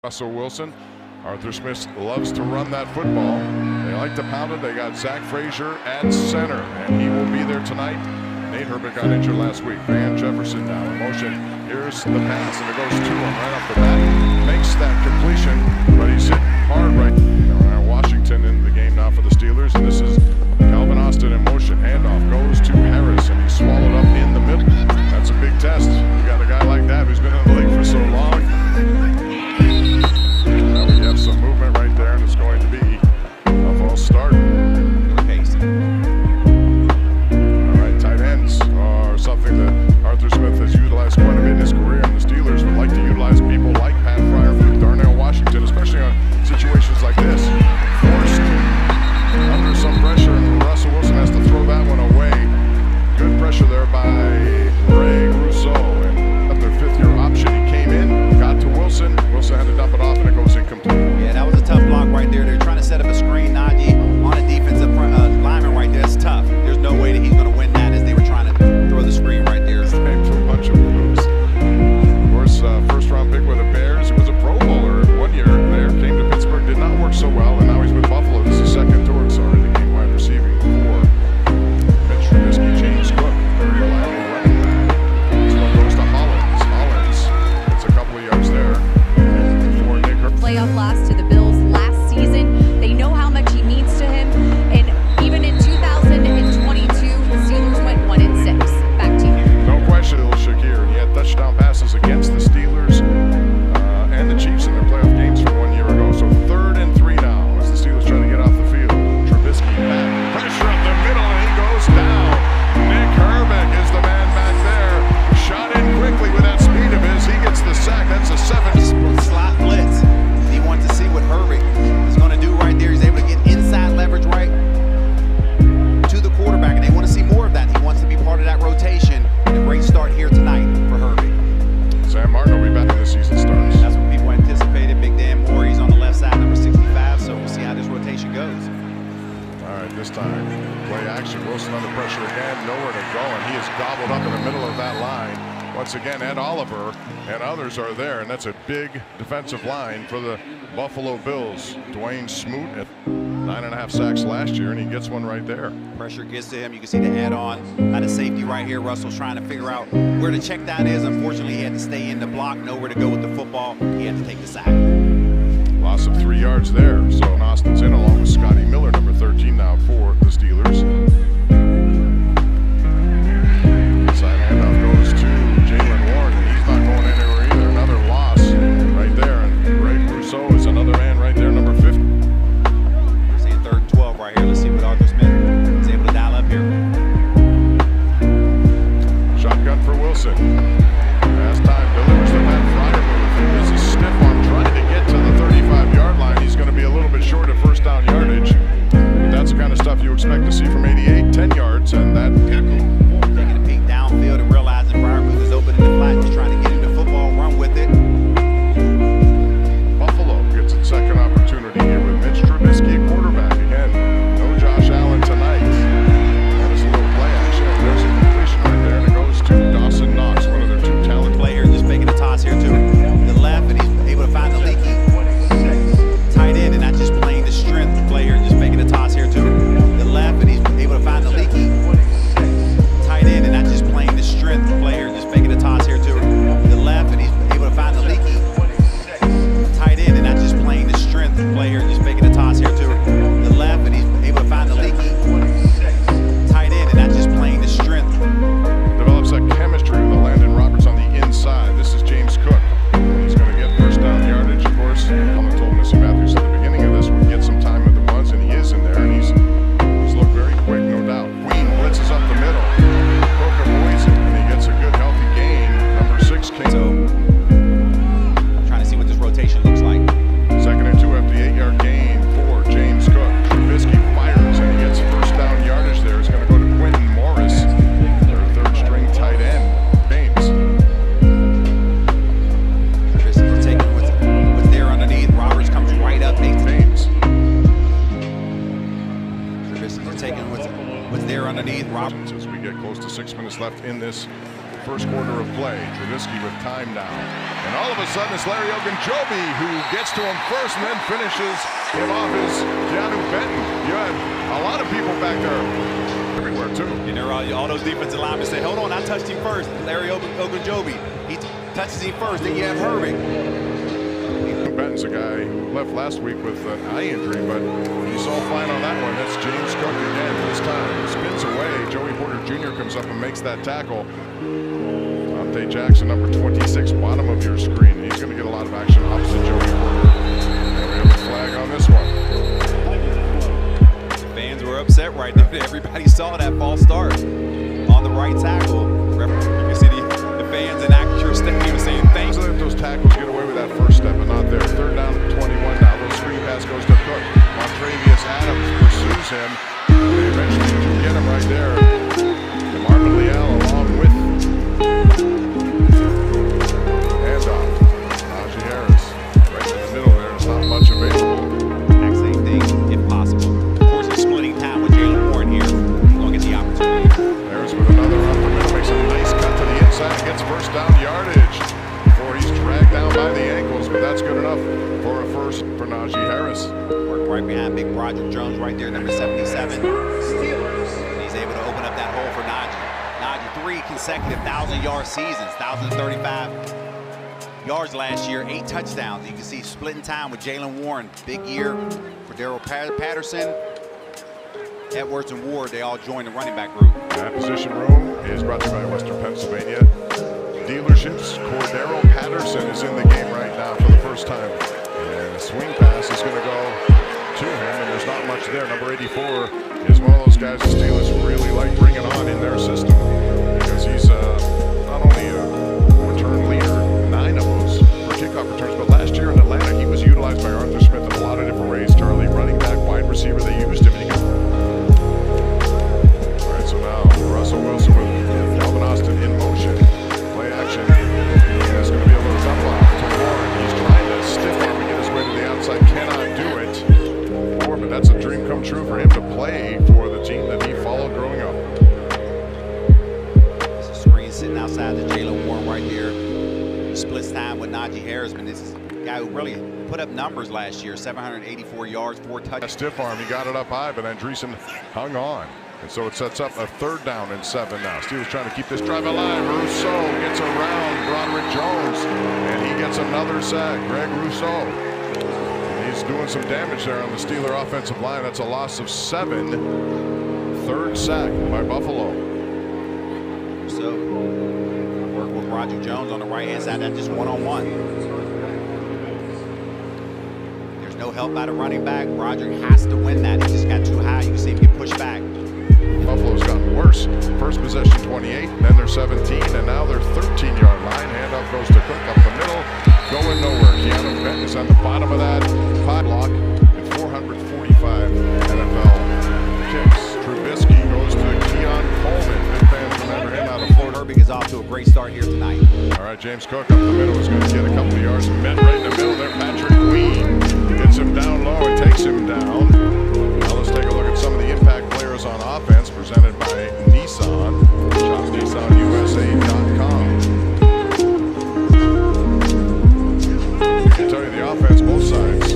Russell Wilson. Arthur Smith loves to run that football. They like to pound it. They got Zach Frazier at center, and he will be there tonight. Nate Herbert got injured last week. Van Jefferson now in motion. Here's the pass, and it goes to him right off the bat. Makes that completion, but he's hit hard right now. Washington in the game now for the Steelers, and this is Calvin Austin in motion. Handoff goes to Harris, and he's swallowed up in the middle. That's a big test. You got a guy like that who's been in the league for so long. Some movement right there, and it's going to be a false start. All right, tight ends are something that Arthur Smith has utilized quite a bit in his career, and the Steelers would like to utilize people like Pat Fryer, Darnell Washington, especially on situations like this. Forced under some pressure, and Russell Wilson has to throw that one away. Good pressure there by Ray Rousseau, and up their fifth-year option. He came in, got to Wilson. Wilson had to dump it off, and it goes incomplete. Yeah, that was a tough block right there. They're trying to set up a screen, Najee, on a defensive lineman right there. That's tough. There's no way that he's going to win that as they were trying to throw the screen right there. Came to a bunch of moves. Of course, first-round pick with the Bears. He was a Pro Bowler 1 year there. Came to Pittsburgh, did not work so well, and now he's with Buffalo. This is second to work, sorry, the game wide receiving for Mitch Trubisky, James Cook, very reliable running back. This one goes to Hollins. Hollins gets a couple of yards there. Playoff loss to the Bills last season. They know how much he means to him, and even in 2022, the Steelers went 1-6. Back to you. No question, little Shakir, and he had touchdown passes against the Steelers and the Chiefs in their playoff games from 1 year ago. So 3rd and 3 now as the Steelers try to get off the field. Trubisky back, pressure up the middle, and he goes down. Nick Herbig is the man back there. Shot in quickly with that speed of his. He gets the sack. That's a 7. Slot blitz. He wants to see what Herbig is going to do right there. He's able to get inside leverage right to the quarterback, and they want to see more of that. He wants to be part of that rotation. And a great start here tonight for Herbig. Sam Martin will be back when the season starts. That's what people anticipated. Big Dan Moore, he's on the left side, number 65, so we'll see how this rotation goes. All right, this time, play action. Wilson under pressure again, nowhere to go, and he is gobbled up in the middle of that line. Once again, Ed Oliver and others are there, and that's a big defensive line for the Buffalo Bills. Dwayne Smoot at 9.5 sacks last year, and he gets one right there. Pressure gets to him. You can see the add-on at a safety right here. Russell's trying to figure out where the check down is. Unfortunately, he had to stay in the block, nowhere to go with the football. He had to take the sack. Loss of 3 yards there. So Austin's in along with Scotty Miller, number 13 now for the Steelers. Side handoff goes to Jalen Warren, and he's not going anywhere either. Another loss right there, and Ray Rousseau is another man right there, number 50. We're seeing 3rd and 12 right here. Let's see what Arthur Smith is able to dial up here. Shotgun for Wilson. Last time delivers the Pat Fryer move. This is stiff on trying to get to the 35-yard line. He's going to be a little bit short of first down yardage. But that's the kind of stuff you expect to see from 88, 10 yards, and that taking a peek downfield and realizing Fryer is open in the flat, just trying to get into football, run with it. Buffalo gets its second opportunity here with Mitch Trubisky, quarterback. Again, no Josh Allen tonight. And it's a little play action. There's a completion right there, and it goes to Dawson Knox, one of their 2 talented players, just making a toss here to the left, and he's able to find the leaky tight end, and not just playing the strength player, just making a toss here to the left, and he's able to find the leaky tight end, and not just playing the strength player, just making a toss here to the left, and he's able to find the leaky tight end, and not just playing the strength player, just making a toss here to the left, and he's able to find the leaky tight end, and not just playing the strength. Develops that chemistry with Landon Roberts on the inside. This is James Cook. He's going to get first down yardage, of course. Someone told Missy Matthews at the beginning of this would get some time with the ones, and he is in there, and he's looked very quick, no doubt. Queen blitzes up the middle. Cook avoids it, and he gets a good, healthy gain. Number 6 came. So, trying to see what this rotation looks like. 2nd and 2 after the 8-yard gain for James Cook. Trubisky fires, and he gets first down yardage there. It's going to go to Quentin Morris, their 3rd-string tight end. James. Trubisky taking what's there underneath. Roberts comes right up. James. Trubisky taking what's there underneath. Roberts. As we get close to 6 minutes left in this first quarter of play. Trubisky with time now. And all of a sudden it's Larry Ogunjobi who gets to him first and then finishes him off his Keanu Benton. You had a lot of people back there everywhere too. And there are all those defensive linemen say, hold on, I touched him first. Larry Ogunjobi, he touches him first. Then you have Herbig. Benton's a guy who left last week with an eye injury, but he's all fine on that one. That's James Cook again. This time spins away. Joey Porter Jr. comes up and makes that tackle. Dante Jackson, number 26, bottom of your screen. He's going to get a lot of action opposite Joey Porter. And we have a flag on this one. The fans were upset right there. Everybody saw that false start on the right tackle. You can see the fans in Acura Stadium saying thanks. So if those tackles get away with that first step and not there. Third down, 21 now. Little screen pass goes to Cook. Montravius Adams pursues him. They eventually do get him right there. And Marvin Leal along with handoff. Najee Harris right in the middle there. There's not much available. Exact same thing, if possible. Of course, he's splitting time with Jalen Warren here. He's going to get the opportunity. Harris with another up the middle. Makes a nice cut to the inside. Gets first down yardage. He's dragged down by the ankles, but that's good enough for a first for Najee Harris. Worked right behind big Roger Jones right there, number 77. And he's able to open up that hole for Najee. Najee, 3 consecutive 1,000-yard seasons, 1,035 yards last year, 8 touchdowns. You can see splitting time with Jalen Warren. Big year for Darrell Patterson. Edwards and Ward, they all joined the running back group. That position room is brought to you by Western Pennsylvania Dealerships. Cordero Patterson is in the game right now for the first time. And the swing pass is going to go to him, and there's not much there. Number 84 is one of those guys the Steelers really like bringing on in their system because he's not only a return leader, 9 of those for kickoff returns, but last year in Atlanta he was utilized by Arthur Smith in a lot of different ways. Charlie, running back, wide receiver, they used him. All right, so now Russell Wilson with Calvin Austin in motion. Action. It's going to be a little dump off to Warren. He's trying to stiff arm and get his way to the outside. Cannot do it. But that's a dream come true for him to play for the team that he followed growing up. There's a screen sitting outside the Jalen Warren right here. He splits time with Najee Harris. This is a guy who really put up numbers last year. 784 yards, 4 touchdowns. Stiff arm. He got it up high, but Andreessen hung on. And so it sets up a 3rd down and 7 now. Steelers trying to keep this drive alive. Rousseau gets around Broderick Jones, and he gets another sack. Greg Rousseau. He's doing some damage there on the Steeler offensive line. That's a loss of 7. 3rd sack by Buffalo. So, work with Roger Jones on the right-hand side. That's just one-on-one. There's no help by the running back. Roger has to win that. He just got too high. You can see him get pushed back. Buffalo's gotten worse. First possession 28, then they're 17, and now they're 13-yard line. Handoff goes to Cook up the middle, going nowhere. Keanu Benton is on the bottom of that high block and 445 NFL kicks. Trubisky goes to Keon Coleman. Big fans remember him out of Florida. Herbig is off to a great start here tonight. All right, James Cook up the middle is going to get a couple of yards. Met right in the middle there. Patrick Queen gets him down low and takes him down. Now let's take a look at some of the impact players on offense presented by Nissan. Shop NissanUSA.com. I can tell you the offense, both sides,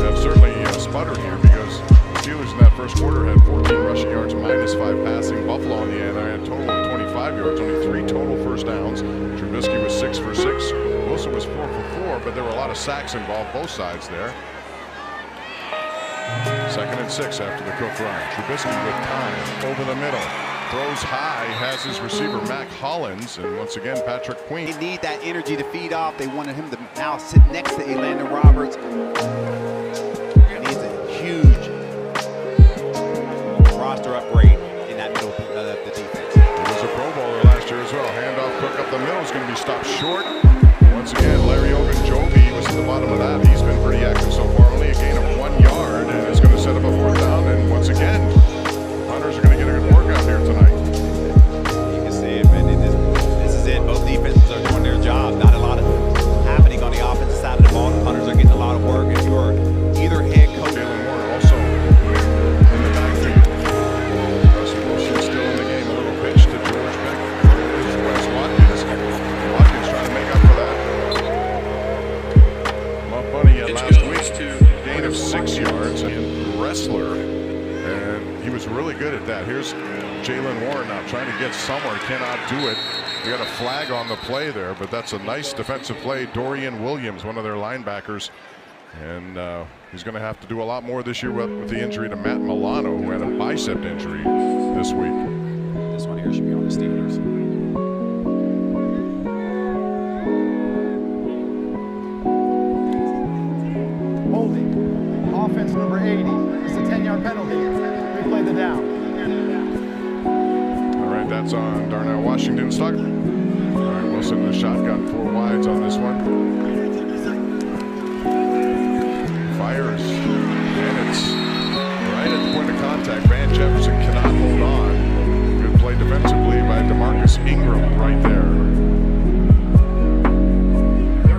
have certainly sputtered here because the Steelers in that first quarter had 14 rushing yards, -5 passing. Buffalo on the end, I had a total of 25 yards, only 3 total first downs. Trubisky was 6 for 6. Wilson was 4 for 4, but there were a lot of sacks involved, both sides there. 2nd and 6 after the Cook run. Trubisky with time over the middle. Throws high, has his receiver Mac Hollins, and once again Patrick Queen. They need that energy to feed off. They wanted him to now sit next to Elandon Roberts. He needs a huge roster upgrade in that middle of the defense. He was a Pro Bowler last year as well. Handoff Cook up the middle is going to be stopped short. Once again, Larry Ogunjobi was at the bottom of that. He's been pretty active so far. Only a gain of 1 yard, and it's going to set up a 4th down. And once again, Hunters are going to get a good workout here tonight. You can see it, man. This is it. Both defenses are doing their job. Not a lot of happening on the offensive side of the ball. The Hunters are getting a lot of work. If you're either head coach. Jalen Warren also in the backfield. Russell Wilson still in the game. A little pitch to George Beck. There's Wes Watkins. gain of 6 yards, and wrestler, and he was really good at that. Here's Jalen Warren now trying to get somewhere, cannot do it. We got a flag on the play there, but that's a nice defensive play. Dorian Williams, one of their linebackers, and he's going to have to do a lot more this year with the injury to Matt Milano, who had a bicep injury this week. This one here should be on the Steelers. Holding. Offense number 80. It's a 10-yard penalty. We play the down. All right, that's on Darnell Washington. Stuck. All right, Wilson in the shotgun, 4 wides on this one. Fires, and it's right at the point of contact. Van Jefferson cannot hold on. Good play defensively by DeMarcus Ingram right there.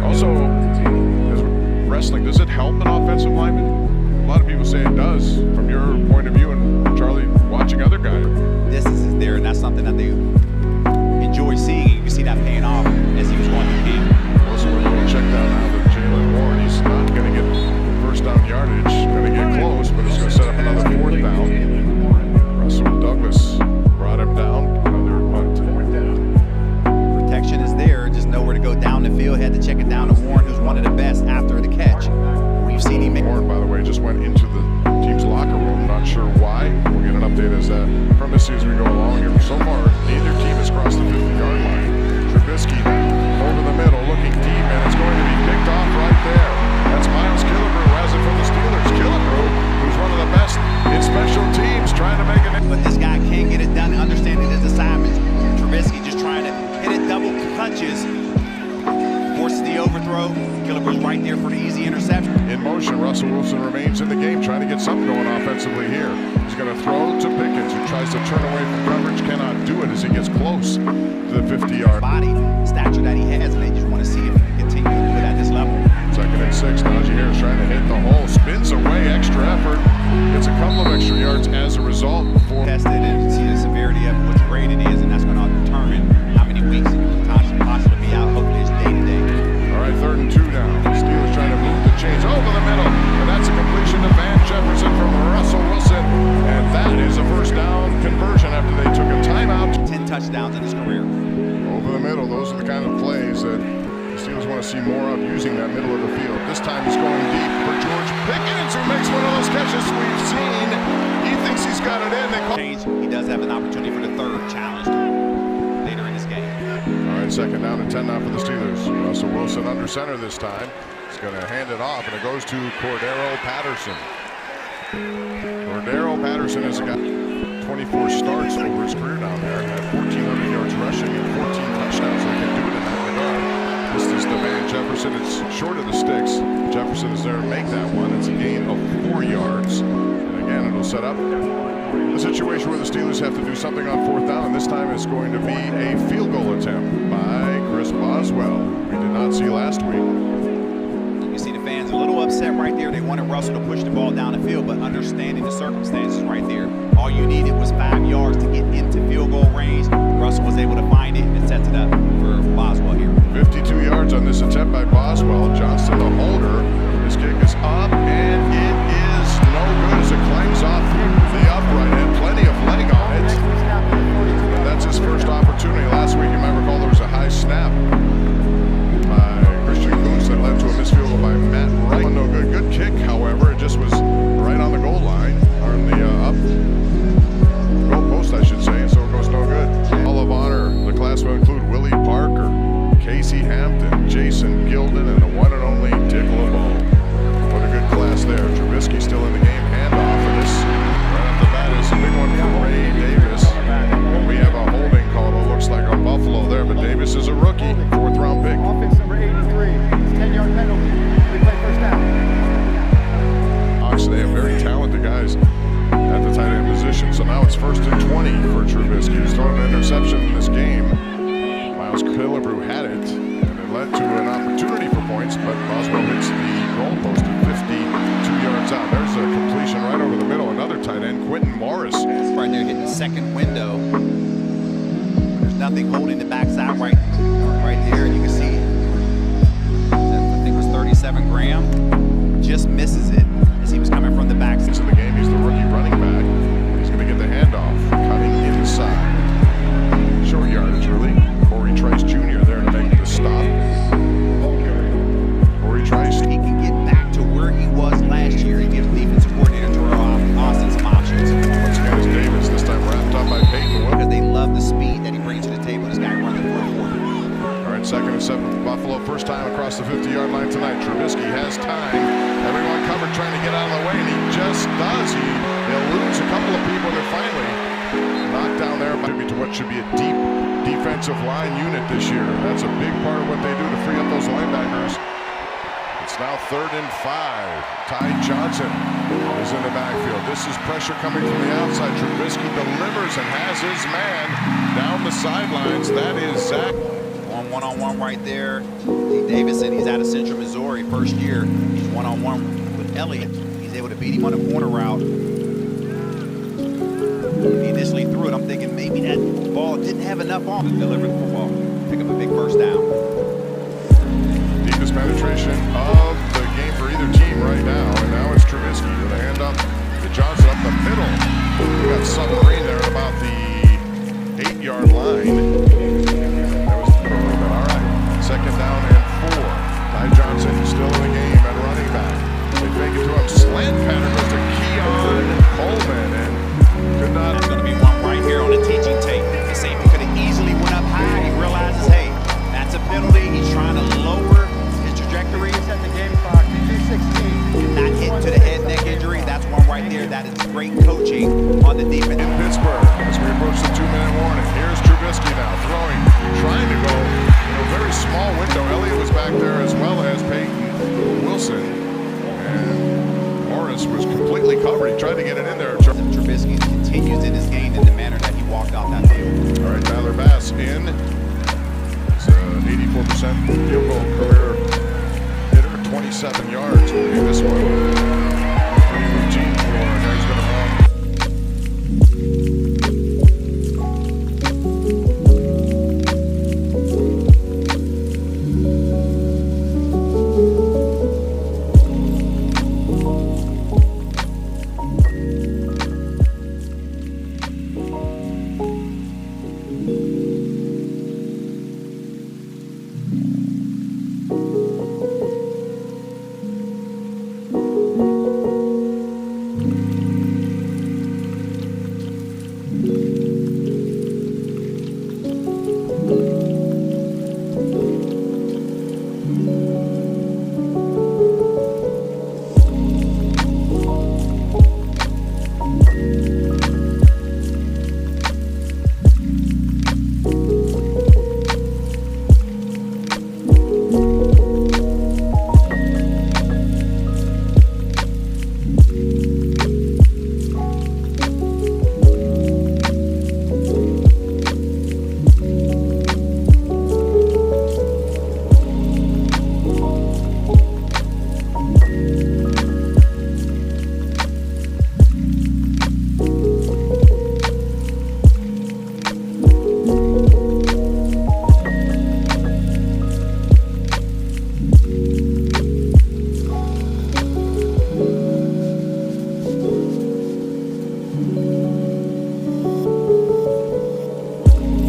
Also, wrestling, does it help an offensive lineman? A lot of people say it does. From your point of view, and Charlie, watching other guys. Distance is there, and that's something that they enjoy seeing. You can see that paying off as he was going through camp. Also, we're going to check down now with Jalen Warren. He's not going to get first down yardage. Going to get close, but it's going to set up another 4th down. Russell Douglas brought him down. Another punt. Protection is there, just nowhere to go down the field. Had to check it down to Warren, who's one of the best after the catch. We've seen him make. Warren, by the way, just went into the team's locker room. Not sure why. We'll get an update as from this as we go along here. So far, neither team has crossed the 50-yard line. Trubisky now over the middle, looking deep, and it's going to be picked off right there. That's Miles Killebrew, has it from the Steelers. Killebrew, who's one of the best in special teams, trying to make it. But this guy can't get it done, understanding his assignments. Trubisky just trying to hit it double clutches. Forces the overthrow. Killebrew's right there for the easy interception. In motion, Russell Wilson remains in the game, trying to get something going offensively here. He's going to throw to Pickens, who tries to turn away from coverage, cannot do it as he gets close to the 50-yard. Body stature that he has, and they just want to see if he can continue to put at this level. 2nd and 6. Najee Harris trying to hit the hole, spins away, extra effort, gets a couple of extra yards as a result. Before tested, and you can see the severity of which grade it is, and that's going to determine how many weeks he can possibly be out. Hopefully, it's day to day. All right, 3rd and 2 now. Steelers trying to move the chains over the middle, and that's a completion to Van Jefferson from Russell Wilson, and that is a first down conversion after they took a timeout. 10 touchdowns in his career. Over the middle, those are the kind of plays that the Steelers want to see more of, using that middle of the field. This time he's going deep for George Pickens, who makes one of those catches we've seen. He thinks he's got it in. They call Change. He does have an opportunity for the 3rd challenge later in this game. All right, 2nd down and 10 now for the Steelers. Russell Wilson under center this time. He's going to hand it off, and it goes to Cordero Patterson. Cordero Patterson has got 24 starts over his career down there, had 1,400 yards rushing and 14 touchdowns, so he can do it in that regard. This is to Van Jefferson. It's short of the sticks. Jefferson is there to make that one. It's a gain of 4 yards. And again, it'll set up a situation where the Steelers have to do something on 4th down, and this time it's going to be a field goal attempt by Chris Boswell. We did not see last week. You see the fans a little upset right there. They wanted Russell to push the ball down the field, but understanding the circumstances right there. All you needed was 5 yards to get into field goal range. Russell was able to find it, and it sets it up for Boswell here. 52 yards on this attempt by Boswell. Johnston, the holder. His kick is up, and it is no good as it clangs off the upright. Had plenty of leg on it. And that's his first opportunity. Last week, you might recall, there was a high snap by Christian Kuntz that led to a missed field goal by Matt Wright. No good. Good kick, however. It just was right on the goal line, or in the up goal post, I should say, and so it goes no good. Hall of Honor, the class will include Willie Parker, Casey Hampton, Jason Gilden, and the one and only Dick LeBeau. What a good class there. Trubisky still in the game. Handoff for this. Right off the bat is a big one from Ray Davis. And we have a holding call. It looks like on Buffalo there, but Davis is a rookie. 4th round pick. Offense number 83. It's a 10-yard penalty. We play first down. They have very talented guys at the tight end position. So now it's 1st and 20 for Trubisky. He's thrown an interception in this game. Miles Killebrew had it, and it led to an opportunity for points, but Boswell hits the goal post at 52 yards out. There's a completion right over the middle. Another tight end, Quentin Morris. Right there, hitting the 2nd window. There's nothing holding the backside right there. You can see, I think it was 37 Graham. Just missed does. He'll lose a couple of people. They're finally knocked down there to what should be a deep defensive line unit this year. That's a big part of what they do to free up those linebackers. It's now 3rd and 5. Ty Johnson is in the backfield. This is pressure coming from the outside. Trubisky delivers and has his man down the sidelines. That is Zach. On one-on-one right there. D. Davison, he's out of Central Missouri. First year, he's one-on-one with Elliott. He's able to beat him on a corner route. He initially threw it. I'm thinking maybe that ball didn't have enough on to deliver the football. Pick up a big first down. Deepest penetration of the game for either team right now. And now it's Trubisky with a hand up to Johnson up the middle. We got Submarine there at about the 8-yard line. That was all right. 2nd down and 4. Ty Johnson still in the game at running back. They fake it to him. Slant pattern goes to Keon Coleman and could not. That's going to be one right here on the teaching tape. The safety could have easily went up high. He realizes, hey, that's a penalty. He's trying to lower his trajectory. Set the game clock. 2:16. Not hit to the head neck injury. That's one right there. That is great coaching on the defense. In Pittsburgh, as we approach the 2-minute warning, here's Trubisky now throwing, trying to go in a very small window. Elliott was back there as well as Peyton Wilson, and Morris was completely covered. He tried to get it in there. Trubisky continues in his game in the manner that he walked off that field. All right, Tyler Bass in. He's 84% field goal career hitter, 27 yards. This one.